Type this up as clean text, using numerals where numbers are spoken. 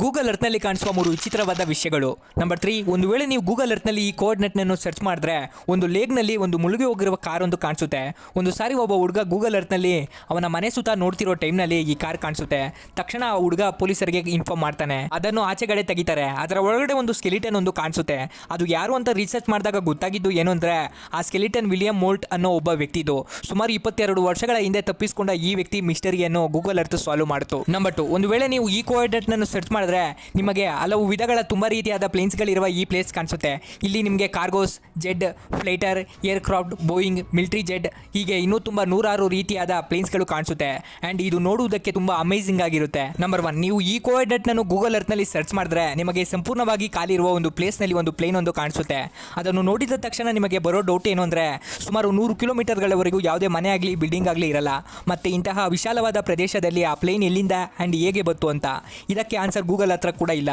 Google ಅರ್ತ್ನಲ್ಲಿ ಕಾಣಿಸುವ 3 ವಿಚಿತ್ರವಾದ ವಿಷಯಗಳು. ನಂಬರ್ 3, ಒಂದು ವೇಳೆ ನೀವು ಗೂಗಲ್ ಅರ್ತ್ನಲ್ಲಿ ಈ ಕೋಆರ್ಡಿನೇಟ್ನನ್ನು ಸರ್ಚ್ ಮಾಡಿದ್ರೆ ಒಂದು ಲೇಕ್ನಲ್ಲಿ ಒಂದು ಮುಳುಗಿ ಹೋಗಿರುವ ಕಾರ್ ಒಂದು ಕಾಣಿಸುತ್ತೆ. ಒಂದು ಸಾರಿ ಒಬ್ಬ ಹುಡುಗ ಗೂಗಲ್ ಅರ್ತ್ನಲ್ಲಿ ಅವನ ಮನೆ ಸುತ್ತ ನೋಡ್ತಿರೋ ಟೈಮ್ನಲ್ಲಿ ಈ ಕಾರ್ ಕಾಣಿಸುತ್ತೆ. ತಕ್ಷಣ ಆ ಹುಡುಗ ಪೊಲೀಸರಿಗೆ ಇನ್ಫಾರ್ಮ್ ಮಾಡ್ತಾನೆ. ಅದನ್ನು ಆಚೆಗಡೆ ತೆಗಿತಾರೆ. ಅದರ ಒಳಗಡೆ ಒಂದು ಸ್ಕೆಲಿಟನ್ ಒಂದು ಕಾಣಿಸುತ್ತೆ. ಅದು ಯಾರು ಅಂತ ರಿಸರ್ಚ್ ಮಾಡಿದಾಗ ಗೊತ್ತಾಗಿದ್ದು ಏನು ಅಂದ್ರೆ ಆ ಸ್ಕೆಲಿಟನ್ ವಿಲಿಯಂ ಮೋಲ್ಟ್ ಅನ್ನೋ ಒಬ್ಬ ವ್ಯಕ್ತಿದು. ಸುಮಾರು 22 ವರ್ಷಗಳ ಹಿಂದೆ ತಪ್ಪಿಸಿಕೊಂಡ ಈ ವ್ಯಕ್ತಿ ಮಿಸ್ಟರಿಯನ್ನು ಗೂಗಲ್ ಅರ್ತ್ ಸಾಲ್ವ್ ಮಾಡಿತು. ನಂಬರ್ 2, ಒಂದು ವೇಳೆ ನೀವು ಈ ಕೋಆರ್ಡಿನೇಟ್ನನ್ನು ಸರ್ಚ್ ಮಾಡಿದ್ರೆ ನಿಮಗೆ ಹಲವು ವಿಧಗಳ ತುಂಬಾ ರೀತಿಯಾದ ಪ್ಲೇನ್ಸ್ಗಳಿರುವ ಈ ಪ್ಲೇಸ್ ಕಾಣಿಸುತ್ತೆ. ಇಲ್ಲಿ ನಿಮಗೆ cargos, jet, fighter, aircraft, Boeing, military jet ಹೀಗೆ ಇನ್ನೂ ತುಂಬಾ 106 ರೀತಿಯಾದ ಪ್ಲೇನ್ಸ್ಗಳು ಕಾಣಿಸುತ್ತೆ. ಅಂಡ್ ಇದು ನೋಡುವುದಕ್ಕೆ ತುಂಬಾ ಅಮೇಜಿಂಗ್ ಆಗಿರುತ್ತೆ. ನಂಬರ್ 1, ನೀವು ಈ ಕೋಆರ್ಡಿನೇಟ್ನನ್ನು ಗೂಗಲ್ ಅರ್ತ್ನಲ್ಲಿ ಸರ್ಚ್ ಮಾಡಿದ್ರೆ ನಿಮಗೆ ಸಂಪೂರ್ಣವಾಗಿ ಖಾಲಿ ಇರುವ ಒಂದು ಪ್ಲೇಸ್ನಲ್ಲಿ ಒಂದು ಪ್ಲೇನ್ ಒಂದು ಕಾಣಿಸುತ್ತೆ. ಅದನ್ನು ನೋಡಿದ ತಕ್ಷಣ ನಿಮಗೆ ಬರೋ ಡೌಟ್ ಏನು ಅಂದ್ರೆ ಸುಮಾರು 100 ಕಿಲೋಮೀಟರ್ಗಳವರೆಗೂ ಯಾವುದೇ ಮನೆ ಆಗಲಿ ಬಿಲ್ಡಿಂಗ್ ಆಗಲಿ ಇರಲ್ಲ. ಮತ್ತೆ ಇಂತಹ ವಿಶಾಲವಾದ ಪ್ರದೇಶದಲ್ಲಿ ಆ ಪ್ಲೇನ್ ಎಲ್ಲಿಂದ ಅಂಡ್ ಹೇಗೆ ಬಂತು ಅಂತ ಇದಕ್ಕೆ ಆನ್ಸರ್ ಗೂಗಲ್ ಹತ್ರ ಕೂಡ ಇಲ್ಲ.